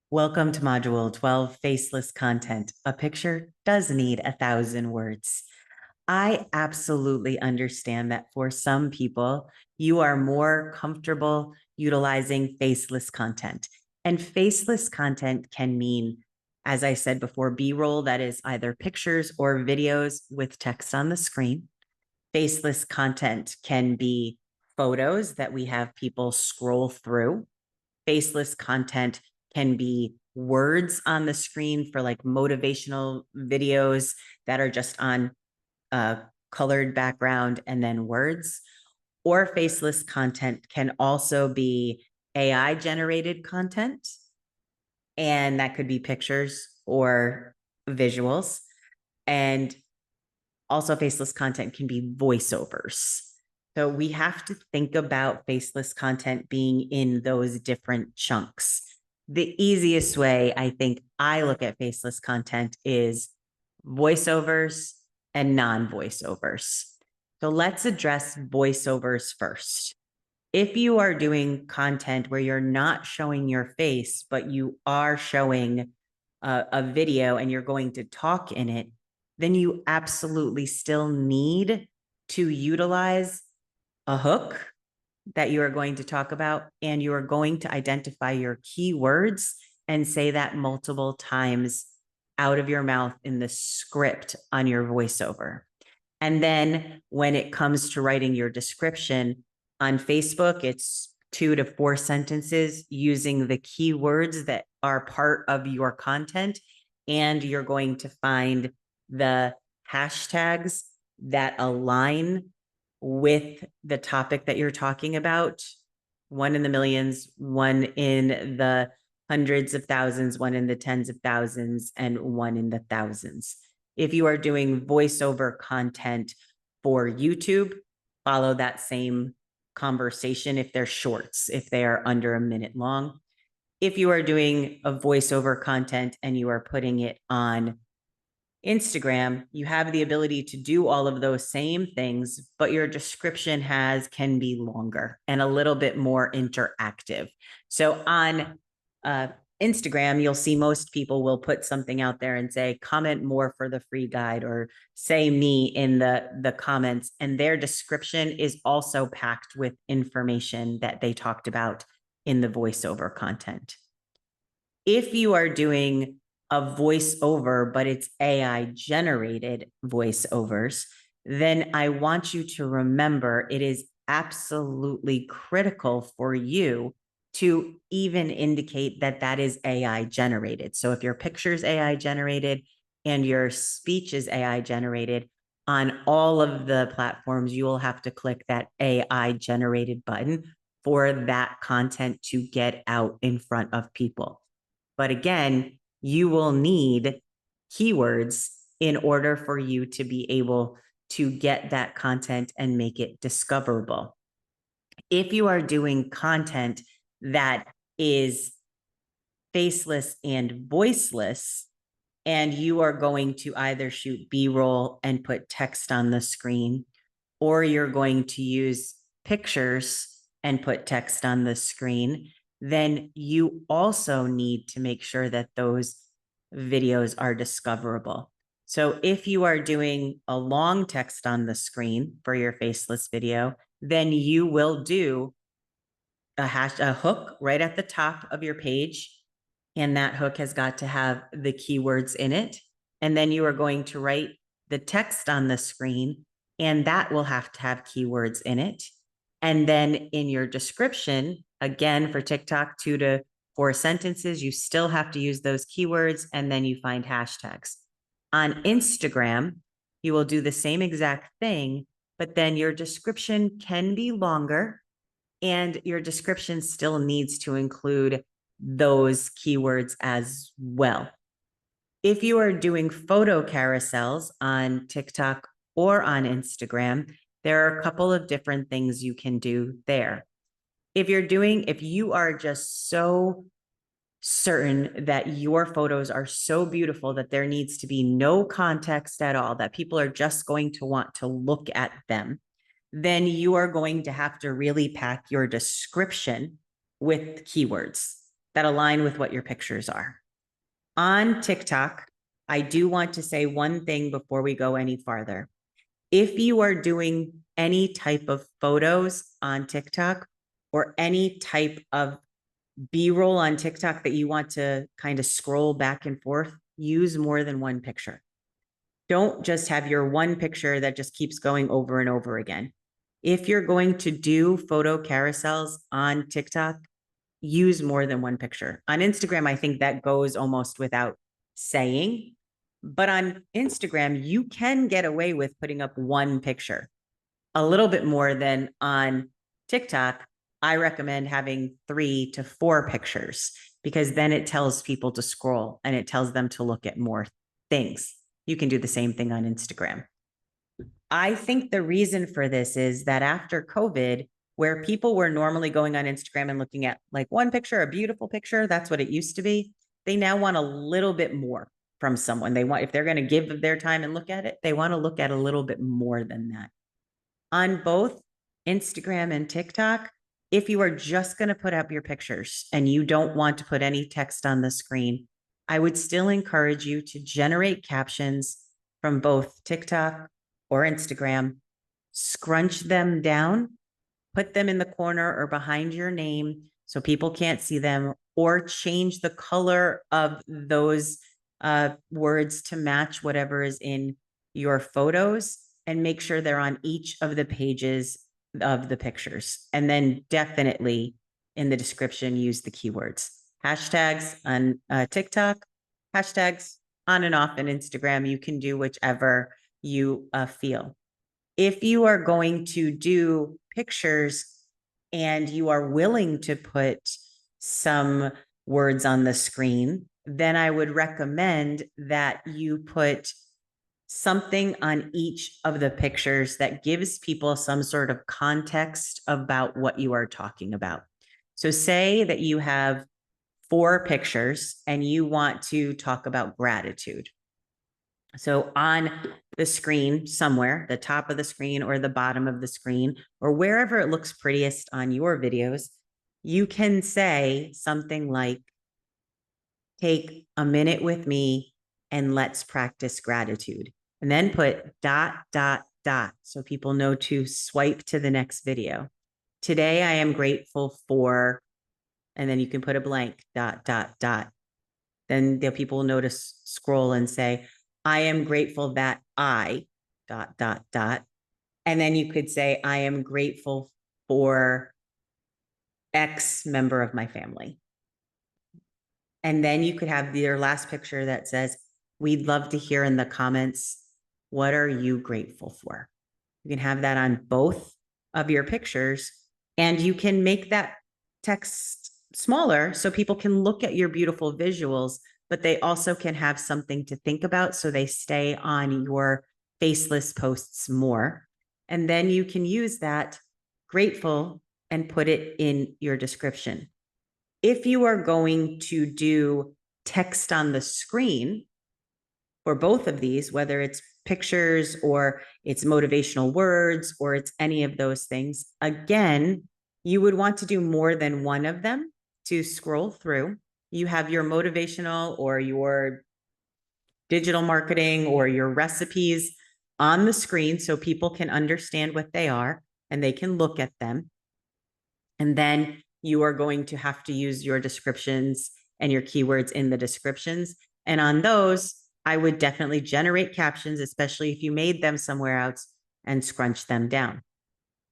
Welcome to Module 12, Faceless Content. A picture does need 1,000 words. I absolutely understand that for some people, you are more comfortable utilizing faceless content. And faceless content can mean, as I said before, B-roll that is either pictures or videos with text on the screen. Faceless content can be photos that we have people scroll through. Faceless content can be words on the screen for like motivational videos that are just on a colored background and then words. Or faceless content can also be AI generated content, and that could be pictures or visuals. And also, faceless content can be voiceovers. So we have to think about faceless content being in those different chunks. The easiest way I think I look at faceless content is voiceovers and non-voiceovers. So let's address voiceovers first. If you are doing content where you're not showing your face, but you are showing a video and you're going to talk in it, then you absolutely still need to utilize a hook that you are going to talk about, and you are going to identify your keywords and say that multiple times out of your mouth in the script on your voiceover. And then when it comes to writing your description on Facebook, it's 2 to 4 sentences using the keywords that are part of your content. And you're going to find the hashtags that align with the topic that you're talking about. One in the millions, one in the hundreds of thousands, one in the tens of thousands, and one in the thousands. If you are doing voiceover content for YouTube, follow that same conversation if they're shorts, if they are under a minute long. If you are doing a voiceover content and you are putting it on Instagram, you have the ability to do all of those same things, but your description can be longer and a little bit more interactive. So on Instagram, you'll see most people will put something out there and say, comment more for the free guide, or say me in the comments. And their description is also packed with information that they talked about in the voiceover content. If you are doing a voiceover, but it's AI generated voiceovers, then I want you to remember it is absolutely critical for you to even indicate that that is AI generated. So if your picture is AI generated and your speech is AI generated, on all of the platforms, you will have to click that AI generated button for that content to get out in front of people. But again, you will need keywords in order for you to be able to get that content and make it discoverable. If you are doing content that is faceless and voiceless, and you are going to either shoot B-roll and put text on the screen, or you're going to use pictures and put text on the screen, then you also need to make sure that those videos are discoverable. So if you are doing a long text on the screen for your faceless video, then you will do a hook right at the top of your page. And that hook has got to have the keywords in it. And then you are going to write the text on the screen, and that will have to have keywords in it. And then in your description, again, for TikTok, 2 to 4 sentences, you still have to use those keywords, and then you find hashtags. On Instagram, you will do the same exact thing, but then your description can be longer, and your description still needs to include those keywords as well. If you are doing photo carousels on TikTok or on Instagram, there are a couple of different things you can do there. If you are just so certain that your photos are so beautiful that there needs to be no context at all, that people are just going to want to look at them, then you are going to have to really pack your description with keywords. that align with what your pictures are. On TikTok, I do want to say one thing before we go any farther. If you are doing any type of photos on TikTok or any type of B-roll on TikTok that you want to kind of scroll back and forth, use more than one picture. Don't just have your one picture that just keeps going over and over again. If you're going to do photo carousels on TikTok, use more than one picture. On Instagram, I think that goes almost without saying, but on Instagram, you can get away with putting up one picture. A little bit more than on TikTok. I recommend having 3 to 4 pictures because then it tells people to scroll and it tells them to look at more things. You can do the same thing on Instagram. I think the reason for this is that after COVID, where people were normally going on Instagram and looking at like one picture, a beautiful picture, that's what it used to be. They now want a little bit more from someone. They want, if they're going to give their time and look at it, they want to look at a little bit more than that. On both Instagram and TikTok, if you are just going to put up your pictures and you don't want to put any text on the screen, I would still encourage you to generate captions from both TikTok or Instagram, scrunch them down, put them in the corner or behind your name so people can't see them, or change the color of those words to match whatever is in your photos, and make sure they're on each of the pages of the pictures. And then definitely in the description, use the keywords. Hashtags on TikTok, hashtags on and off on Instagram. You can do whichever you feel. If you are going to do pictures and you are willing to put some words on the screen, then I would recommend that you put something on each of the pictures that gives people some sort of context about what you are talking about. So say that you have 4 pictures and you want to talk about gratitude. So on the screen somewhere, the top of the screen or the bottom of the screen, or wherever it looks prettiest on your videos, you can say something like, take a minute with me and let's practice gratitude. And then put ... so people know to swipe to the next video. Today, I am grateful for, and then you can put a blank ... Then the people will notice, scroll and say, I am grateful that I ... And then you could say, I am grateful for X member of my family. And then you could have your last picture that says, we'd love to hear in the comments, what are you grateful for? You can have that on both of your pictures, and you can make that text smaller so people can look at your beautiful visuals, but they also can have something to think about so they stay on your faceless posts more. And then you can use that grateful and put it in your description. If you are going to do text on the screen for both of these, whether it's pictures or it's motivational words or it's any of those things, again, you would want to do more than one of them to scroll through. You have your motivational or your digital marketing or your recipes on the screen so people can understand what they are and they can look at them. And then you are going to have to use your descriptions and your keywords in the descriptions. And on those, I would definitely generate captions, especially if you made them somewhere else, and scrunch them down.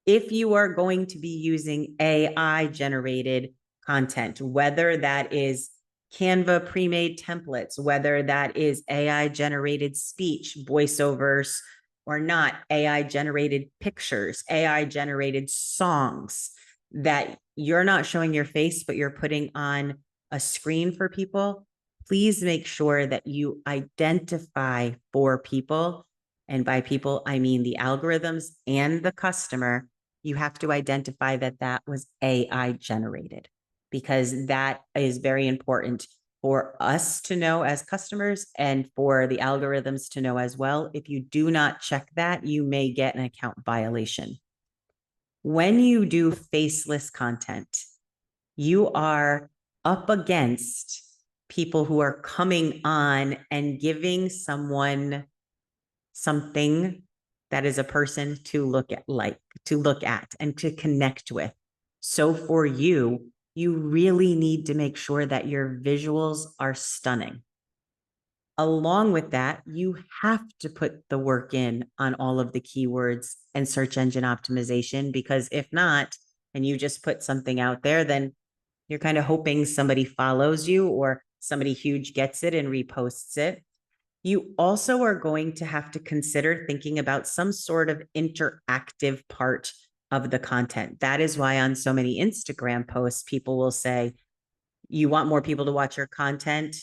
If you are going to be using AI generated content, whether that is Canva pre-made templates, whether that is AI generated speech, voiceovers or not, AI generated pictures, AI generated songs that you're not showing your face, but you're putting on a screen for people, please make sure that you identify for people. And by people, I mean the algorithms and the customer. You have to identify that that was AI generated, because that is very important for us to know as customers and for the algorithms to know as well. If you do not check that, you may get an account violation. When you do faceless content, you are up against people who are coming on and giving someone something that is a person to look at, and to connect with. So for you, you really need to make sure that your visuals are stunning. Along with that, you have to put the work in on all of the keywords and search engine optimization, because if not, and you just put something out there, then you're kind of hoping somebody follows you or somebody huge gets it and reposts it. You also are going to have to consider thinking about some sort of interactive part of the content. That is why on so many Instagram posts, people will say, you want more people to watch your content?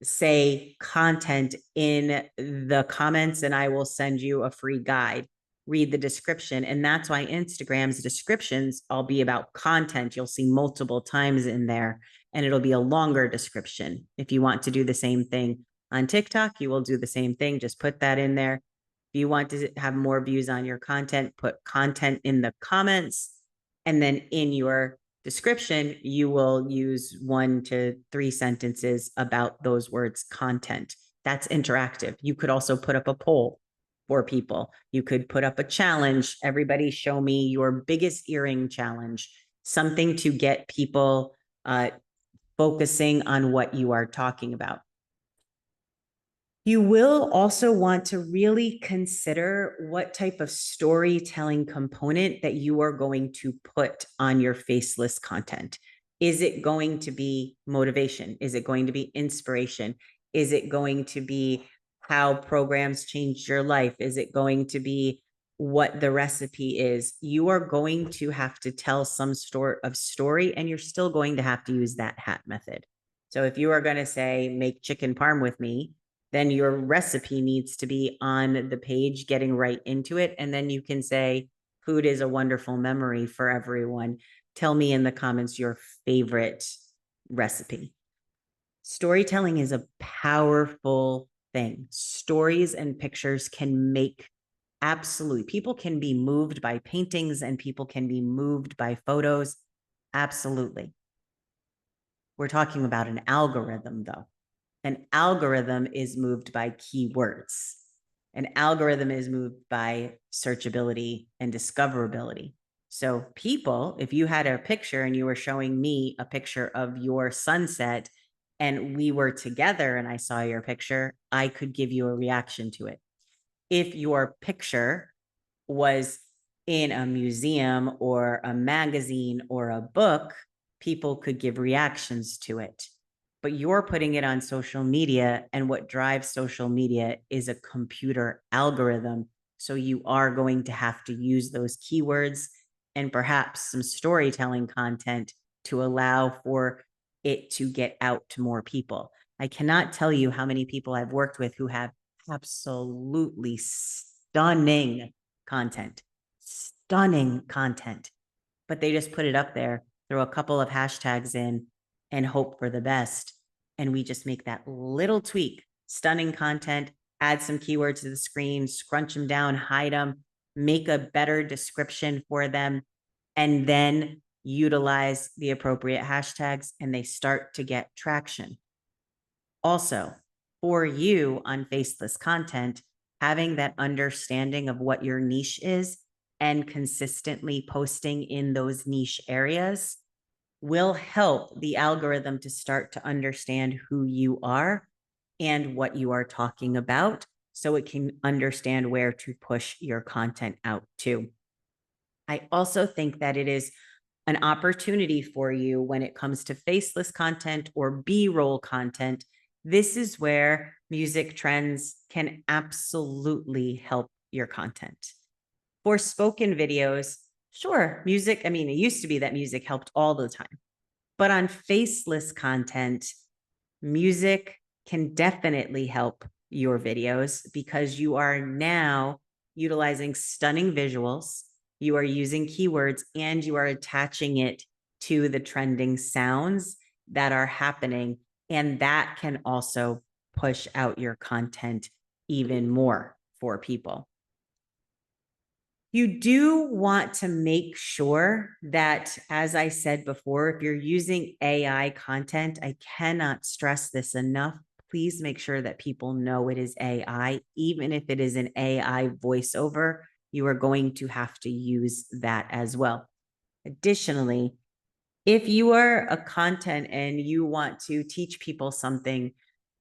Say content in the comments and I will send you a free guide. Read the description. And that's why Instagram's descriptions all be about content. You'll see multiple times in there, and it'll be a longer description. If you want to do the same thing on TikTok, you will do the same thing. Just put that in there. If you want to have more views on your content, put content in the comments. And then in your description, you will use 1 to 3 sentences about those words content. That's interactive. You could also put up a poll for people. You could put up a challenge. Everybody show me your biggest earring challenge, something to get people focusing on what you are talking about. You will also want to really consider what type of storytelling component that you are going to put on your faceless content. Is it going to be motivation? Is it going to be inspiration? Is it going to be how programs changed your life? Is it going to be what the recipe is? You are going to have to tell some sort of story, and you're still going to have to use that hat method. So if you are going to say, make chicken parm with me, then your recipe needs to be on the page, getting right into it. And then you can say, food is a wonderful memory for everyone. Tell me in the comments your favorite recipe. Storytelling is a powerful thing. Stories and pictures can make absolutely, people can be moved by paintings and people can be moved by photos. Absolutely. We're talking about an algorithm, though. An algorithm is moved by keywords. An algorithm is moved by searchability and discoverability. So people, if you had a picture and you were showing me a picture of your sunset and we were together and I saw your picture, I could give you a reaction to it. If your picture was in a museum or a magazine or a book, people could give reactions to it. But you're putting it on social media, and what drives social media is a computer algorithm. So you are going to have to use those keywords and perhaps some storytelling content to allow for it to get out to more people. I cannot tell you how many people I've worked with who have absolutely stunning content, but they just put it up there, throw a couple of hashtags in, and hope for the best. And we just make that little tweak, stunning content, add some keywords to the screen, scrunch them down, hide them, make a better description for them, and then utilize the appropriate hashtags, and they start to get traction. Also, for you on faceless content, having that understanding of what your niche is and consistently posting in those niche areas will help the algorithm to start to understand who you are and what you are talking about, so it can understand where to push your content out to. I also think that it is an opportunity for you when it comes to faceless content or B-roll content. This is where music trends can absolutely help your content. For spoken videos, sure, music, I mean, it used to be that music helped all the time. But on faceless content, music can definitely help your videos because you are now utilizing stunning visuals, you are using keywords, and you are attaching it to the trending sounds that are happening. And that can also push out your content even more for people. You do want to make sure that, as I said before, if you're using AI content, I cannot stress this enough. Please make sure that people know it is AI. Even if it is an AI voiceover, you are going to have to use that as well. Additionally, if you are a content and you want to teach people something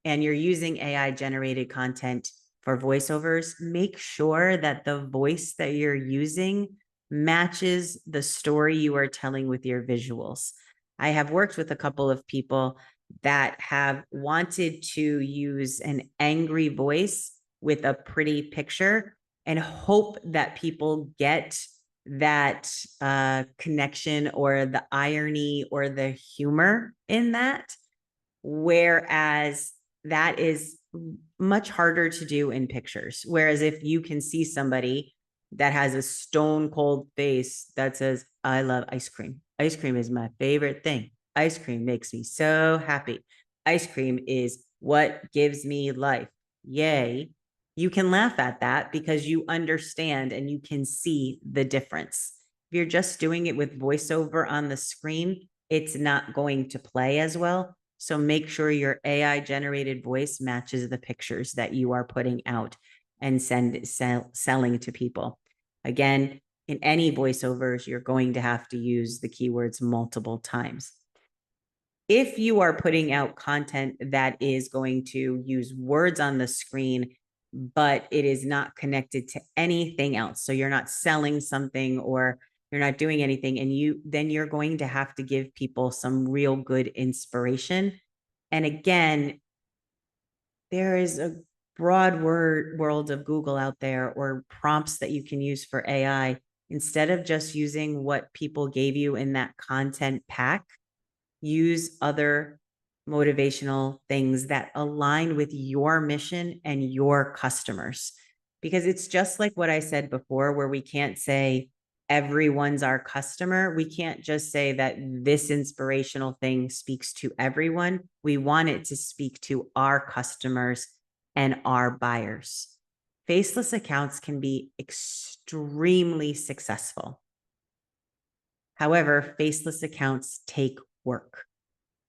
and you're using AI generated content for voiceovers, make sure that the voice that you're using matches the story you are telling with your visuals. I have worked with a couple of people that have wanted to use an angry voice with a pretty picture and hope that people get that connection or the irony or the humor in that. Whereas that is much harder to do in pictures. Whereas if you can see somebody that has a stone cold face that says, I love ice cream. Ice cream is my favorite thing. Ice cream makes me so happy. Ice cream is what gives me life. Yay. You can laugh at that because you understand and you can see the difference. If you're just doing it with voiceover on the screen, it's not going to play as well. So make sure your AI generated voice matches the pictures that you are putting out and selling to people. Again, in any voiceovers, you're going to have to use the keywords multiple times. If you are putting out content that is going to use words on the screen, but it is not connected to anything else, so you're not selling something or you're not doing anything, and then you're going to have to give people some real good inspiration. And again, there is a broad world of Google out there or prompts that you can use for AI. Instead of just using what people gave you in that content pack, use other motivational things that align with your mission and your customers. Because it's just like what I said before, where we can't say everyone's our customer. We can't just say that this inspirational thing speaks to everyone. We want it to speak to our customers and our buyers. Faceless accounts can be extremely successful. However, faceless accounts take work.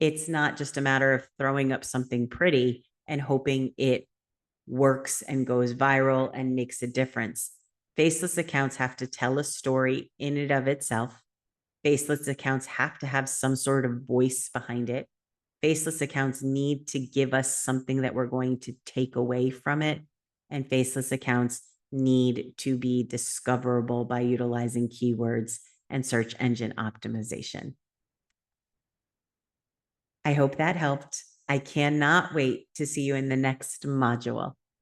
It's not just a matter of throwing up something pretty and hoping it works and goes viral and makes a difference. Faceless accounts have to tell a story in and of itself. Faceless accounts have to have some sort of voice behind it. Faceless accounts need to give us something that we're going to take away from it. And faceless accounts need to be discoverable by utilizing keywords and search engine optimization. I hope that helped. I cannot wait to see you in the next module.